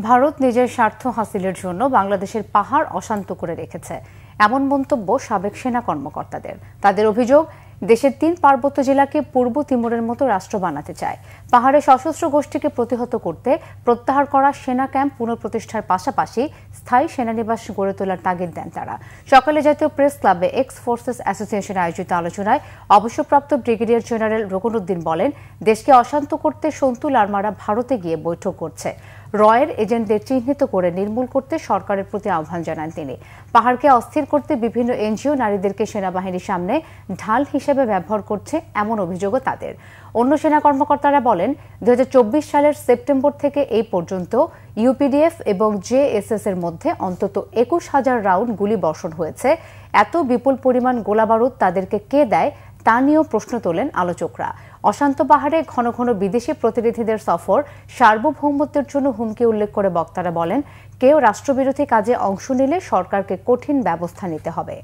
ভারত নিজের স্বার্থ হাসিলের জন্য বাংলাদেশের পাহাড় অশান্ত করে রেখেছে, এমন মন্তব্য সাবেক সেনা কর্মকর্তাদের। তাদের অভিযোগ, দেশের 3 পার্বত্য জেলাকে পূর্ব তিমুরের মতো রাষ্ট্র বানাতে চায়। পাহাড়ে সশস্ত্র গোষ্ঠীকে প্রতিহত করতে প্রত্যাহার করা সেনা ক্যাম্প পুনঃপ্রতিষ্ঠার পাশাপাশি স্থায়ী সেনানিবাস গড়ে তোলার তাগিদ দেন তারা। সকালে জাতীয় প্রেস ক্লাবে এক্স ফোর্সেস অ্যাসোসিয়েশনে আয়োজিত আলোচনায় অবসরপ্রাপ্ত ব্রিগেডিয়ার জেনারেল রুকনউদ্দিন বলেন, দেশকে অশান্ত করতে সন্তু লারমারা ভারতে গিয়ে বৈঠক করছে। রয়ের এজেন্টদের চিহ্নিত করে নির্মূল করতে সরকারের প্রতি আহ্বান জানান তিনি। পাহাড়কে অস্থির করতে বিভিন্ন এনজিও নারীদেরকে সেনাবাহিনীর সামনে ঢাল হিসেবে ব্যবহার করছে, এমন অভিযোগও তাদের। অন্য সেনা কর্মকর্তারা বলেন, 2024 সালের সেপ্টেম্বর থেকে এই পর্যন্ত ইউপিডিএফ এবং জেএসএস এর মধ্যে অন্তত 21,000 রাউন্ড গুলি বর্ষণ হয়েছে। এত বিপুল পরিমাণ গোলাবারুদ তাদেরকে কে দেয় তা নিয়েও প্রশ্ন তোলেন আলোচকরা। অশান্ত পাহাড়ে ঘন ঘন বিদেশি প্রতিনিধিদের সফর সার্বভৌমত্বের জন্য হুমকি উল্লেখ করে বক্তারা বলেন, কেউ রাষ্ট্রবিরোধী কাজে অংশ নিলে সরকারকে কঠিন ব্যবস্থা নিতে হবে।